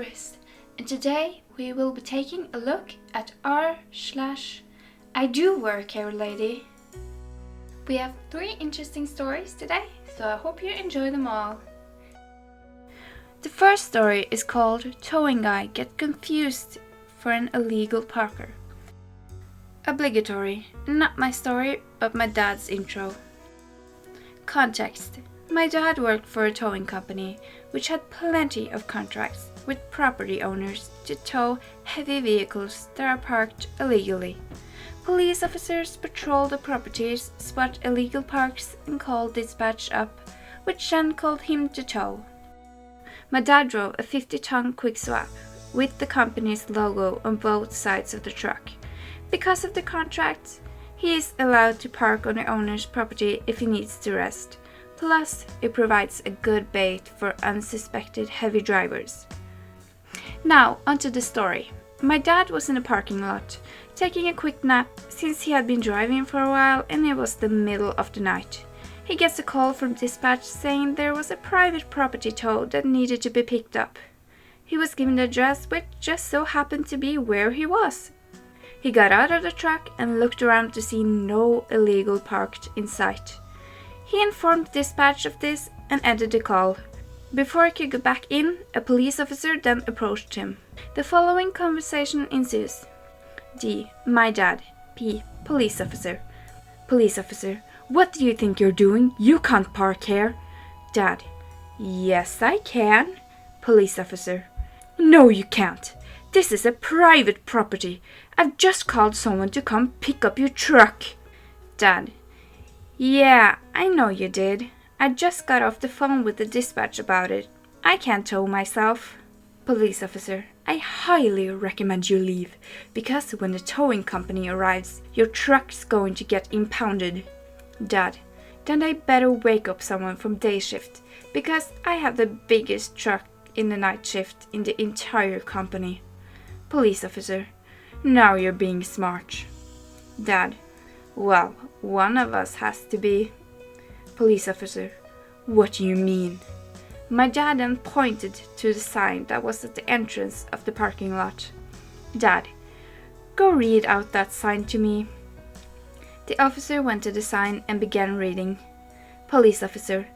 Chris, and today we will be taking a look at r/IDoWorkHereLady. We have 3 interesting stories today, so I hope you enjoy them all. The first story is called Towing Guy Get Confused for an Illegal Parker. Obligatory, not my story, but my dad's intro. Context: my dad worked for a towing company which had plenty of contracts with property owners to tow heavy vehicles that are parked illegally. Police officers patrol the properties, spot illegal parks, and call dispatch up, which then called him to tow. My dad drove a 50-ton quick swap with the company's logo on both sides of the truck. Because of the contract, he is allowed to park on the owner's property if he needs to rest. Plus, it provides a good bait for unsuspected heavy drivers. Now, onto the story. My dad was in a parking lot, taking a quick nap since he had been driving for a while and it was the middle of the night. He gets a call from dispatch saying there was a private property tow that needed to be picked up. He was given the address, which just so happened to be where he was. He got out of the truck and looked around to see no illegal parked in sight. He informed dispatch of this and ended the call. Before he could go back in, a police officer then approached him. The following conversation ensues. D. My dad. P. Police officer. Police officer. What do you think you're doing? You can't park here. Dad. Yes, I can. Police officer. No, you can't. This is a private property. I've just called someone to come pick up your truck. Dad. Yeah, I know you did. I just got off the phone with the dispatch about it. I can't tow myself. Police officer. I highly recommend you leave, because when the towing company arrives, your truck's going to get impounded. Dad. Then I better wake up someone from day shift, because I have the biggest truck in the night shift in the entire company. Police officer. Now you're being smart. Dad. Well, one of us has to be. Police officer. What do you mean? My dad then pointed to the sign that was at the entrance of the parking lot. Dad. Go read out that sign to me. The officer went to the sign and began reading. Police officer.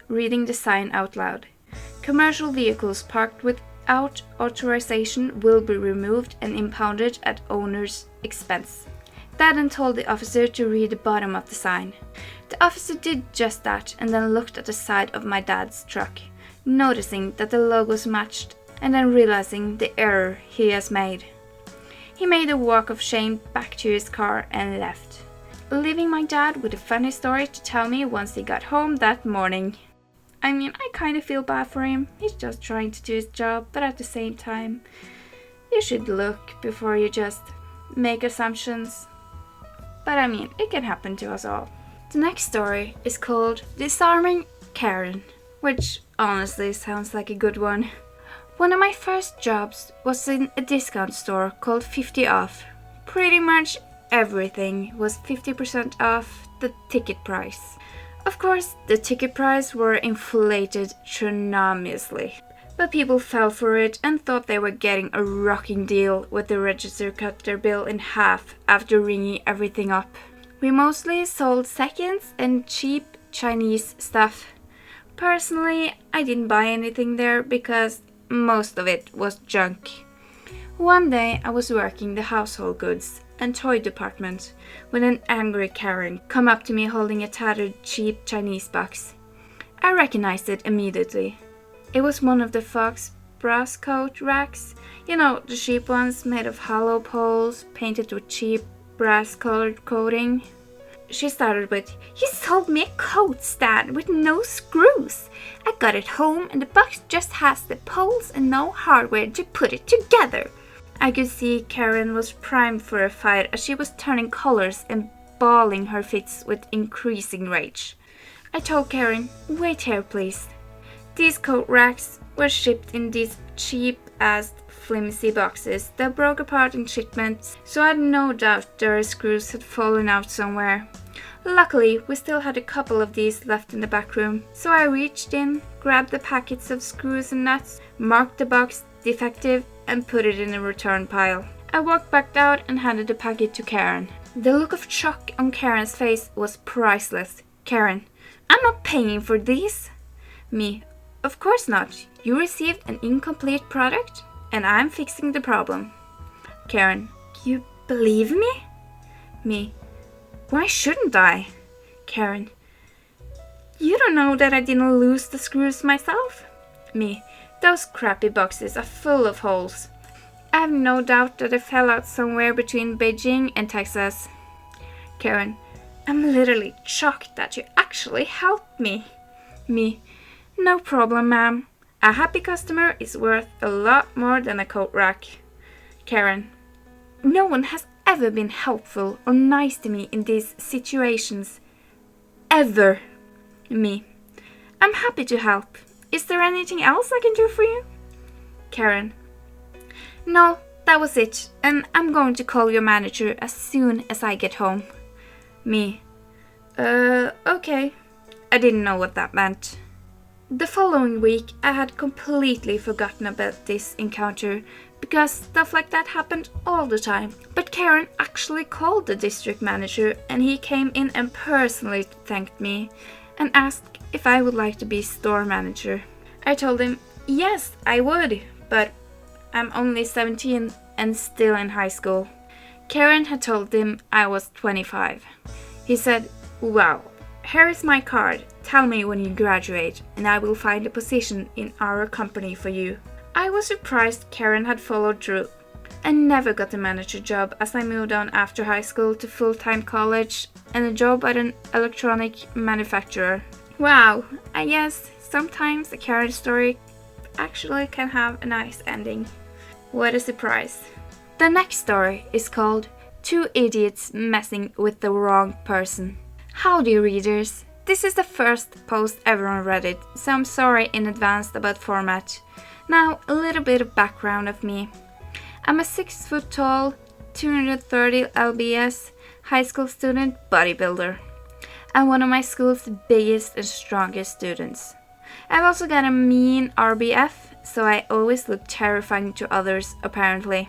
Reading the sign out loud. Commercial vehicles parked without authorization will be removed and impounded at owner's expense. Dad then told the officer to read the bottom of the sign. The officer did just that and then looked at the side of my dad's truck, noticing that the logos matched and then realizing the error he has made. He made a walk of shame back to his car and left, leaving my dad with a funny story to tell me once he got home that morning. I mean, I kind of feel bad for him. He's just trying to do his job, but at the same time, you should look before you just make assumptions. But I mean, it can happen to us all. The next story is called Disarming Karen, which honestly sounds like a good one. One of my first jobs was in a discount store called 50 Off. Pretty much everything was 50% off the ticket price. Of course, the ticket price were inflated tremendously, but people fell for it and thought they were getting a rocking deal when the register cut their bill in half after ringing everything up. We mostly sold seconds and cheap Chinese stuff. Personally, I didn't buy anything there because most of it was junk. One day I was working the household goods and toy department when an angry Karen come up to me holding a tattered cheap Chinese box. I recognized it immediately. It was one of the Fox brass coat racks, you know, the cheap ones made of hollow poles painted with cheap brass colored coating. She started with, "You sold me a coat stand with no screws. I got it home and the box just has the poles and no hardware to put it together." I could see Karen was primed for a fight as she was turning colors and bawling her fits with increasing rage. I told Karen, "Wait here, please." These coat racks were shipped in these cheap-ass flimsy boxes that broke apart in shipments, so I had no doubt their screws had fallen out somewhere. Luckily, we still had a couple of these left in the back room, so I reached in, grabbed the packets of screws and nuts, marked the box defective, and put it in a return pile. I walked back out and handed the packet to Karen. The look of shock on Karen's face was priceless. Karen, I'm not paying for these. Me, of course not. You received an incomplete product, and I'm fixing the problem. Karen, you believe me? Me, why shouldn't I? Karen, you don't know that I didn't lose the screws myself? Me, those crappy boxes are full of holes. I have no doubt that they fell out somewhere between Beijing and Texas. Karen, I'm literally shocked that you actually helped me. Me, no problem, ma'am. A happy customer is worth a lot more than a coat rack. Karen, no one has ever been helpful or nice to me in these situations. Ever. Me, I'm happy to help. Is there anything else I can do for you? Karen, no, that was it, and I'm going to call your manager as soon as I get home. Me, okay. I didn't know what that meant. The following week, I had completely forgotten about this encounter because stuff like that happened all the time. But Karen actually called the district manager and he came in and personally thanked me and asked if I would like to be store manager. I told him, yes, I would, but I'm only 17 and still in high school. Karen had told him I was 25. He said, wow, here is my card. Tell me when you graduate and I will find a position in our company for you. I was surprised Karen had followed through. I never got a manager job as I moved on after high school to full-time college and a job at an electronic manufacturer. Wow, I guess sometimes a Karen story actually can have a nice ending. What a surprise. The next story is called Two Idiots Messing with the Wrong Person. Howdy readers, this is the first post ever on Reddit, so I'm sorry in advance about format. Now a little bit of background of me. I'm a 6 foot tall, 230 lbs, high school student bodybuilder. I'm one of my school's biggest and strongest students. I've also got a mean RBF, so I always look terrifying to others apparently.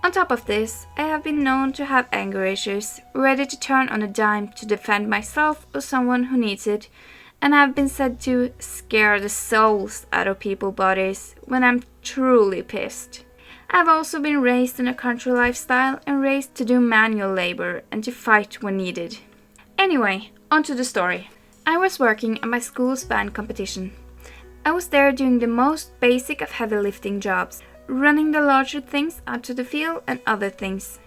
On top of this, I have been known to have anger issues, ready to turn on a dime to defend myself or someone who needs it, and I've been said to scare the souls out of people's bodies when I'm truly pissed. I've also been raised in a country lifestyle and raised to do manual labor and to fight when needed. Anyway, on to the story. I was working at my school's band competition. I was there doing the most basic of heavy lifting jobs, running the larger things out to the field and other things.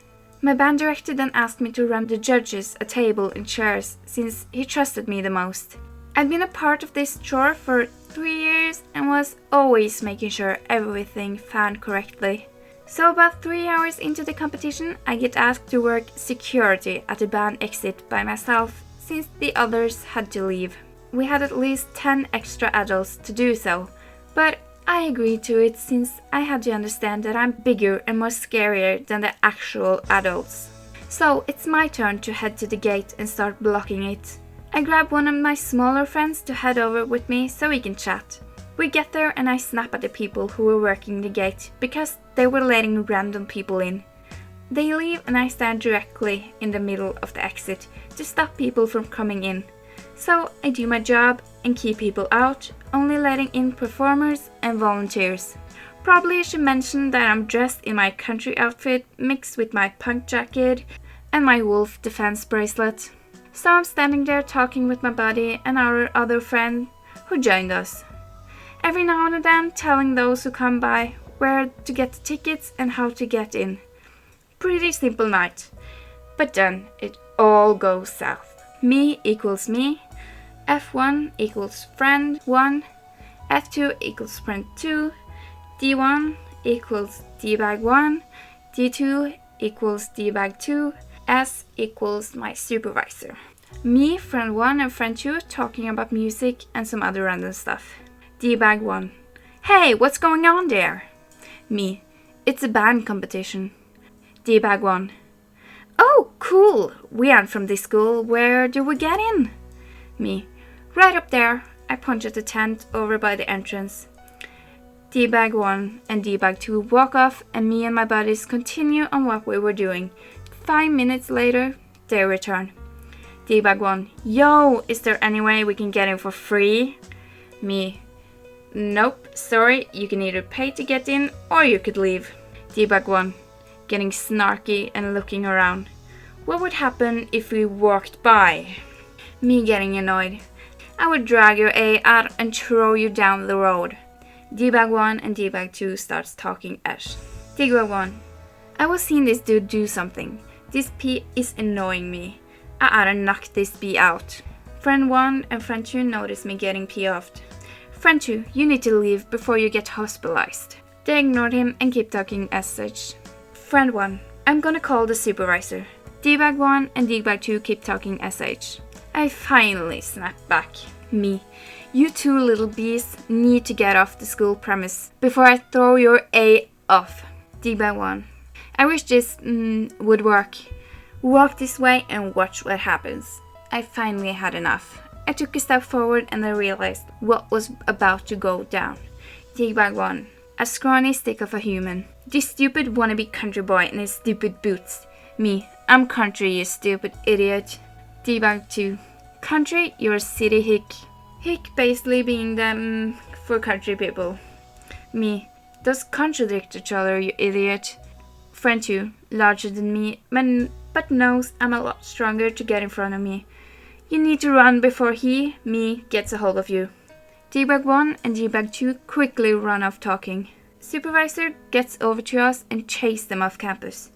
My band director then asked me to run the judges a table and chairs since he trusted me the most. I'd been a part of this chore for 3 years and was always making sure everything found correctly. So about 3 hours into the competition, I get asked to work security at the band exit by myself since the others had to leave. We had at least 10 extra adults to do so, but I agreed to it since I had to understand that I'm bigger and more scarier than the actual adults. So it's my turn to head to the gate and start blocking it. I grab one of my smaller friends to head over with me so we can chat. We get there and I snap at the people who were working the gate because they were letting random people in. They leave and I stand directly in the middle of the exit to stop people from coming in. So I do my job and keep people out, only letting in performers and volunteers. Probably I should mention that I'm dressed in my country outfit mixed with my punk jacket and my wolf defense bracelet. So I'm standing there talking with my buddy and our other friend who joined us. Every now and then telling those who come by where to get the tickets and how to get in. Pretty simple night. But then it all goes south. Me equals me, F1 equals friend 1, F2 equals friend 2, D1 equals dbag 1, D2 equals dbag 2, S equals my supervisor. Me, friend 1 and friend 2 talking about music and some other random stuff. Dbag 1. Hey, what's going on there? Me. It's a band competition. Dbag 1. Oh, cool! We aren't from this school. Where do we get in? Me. Right up there. I point at the tent over by the entrance. D-Bag 1 and D-Bag 2 walk off, and me and my buddies continue on what we were doing. 5 minutes later, they return. D-Bag 1, yo, is there any way we can get in for free? Me, nope, sorry, you can either pay to get in or you could leave. D-Bag 1, getting snarky and looking around. What would happen if we walked by? Me getting annoyed. I would drag your A out and throw you down the road. D-Bag 1 and D-Bag 2 starts talking ash. D-Bag 1, I was seeing this dude do something. This P is annoying me. I oughta knock this B out. Friend 1 and friend 2 notice me getting P offed. Friend 2, you need to leave before you get hospitalized. They ignored him and keep talking as such. Friend 1, I'm gonna call the supervisor. D-Bag 1 and D-Bag 2 keep talking SH. I finally snap back. Me, you two little bees need to get off the school premise before I throw your A off. D-Bag 1, I wish this would work. Walk this way and watch what happens. I finally had enough. I took a step forward and I realized what was about to go down. D-Bag 1, a scrawny stick of a human. This stupid wannabe country boy in his stupid boots. Me, I'm country, you stupid idiot. D-Bag 2, country, you're a city hick. Hick basically being them for country people. Me, those contradict each other, you idiot. Friend 2, larger than me, but knows I'm a lot stronger to get in front of me. You need to run before he, me, gets a hold of you. D-Bag 1 and D-Bag 2 quickly run off talking. Supervisor gets over to us and chases them off campus.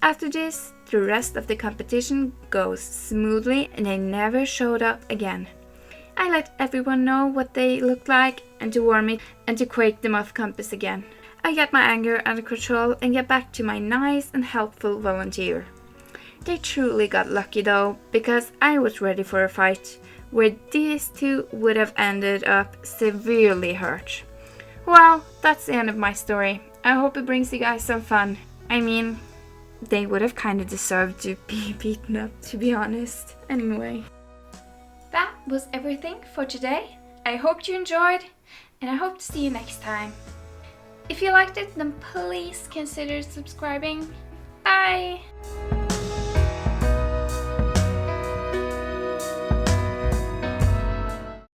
After this, the rest of the competition goes smoothly and they never showed up again. I let everyone know what they looked like and to warn me and to quake them off campus again. I get my anger under control and get back to my nice and helpful volunteer. They truly got lucky though, because I was ready for a fight, where these two would have ended up severely hurt. Well, that's the end of my story. I hope it brings you guys some fun. I mean, they would have kind of deserved to be beaten up, to be honest. Anyway. That was everything for today. I hope you enjoyed, and I hope to see you next time. If you liked it, then please consider subscribing. Bye!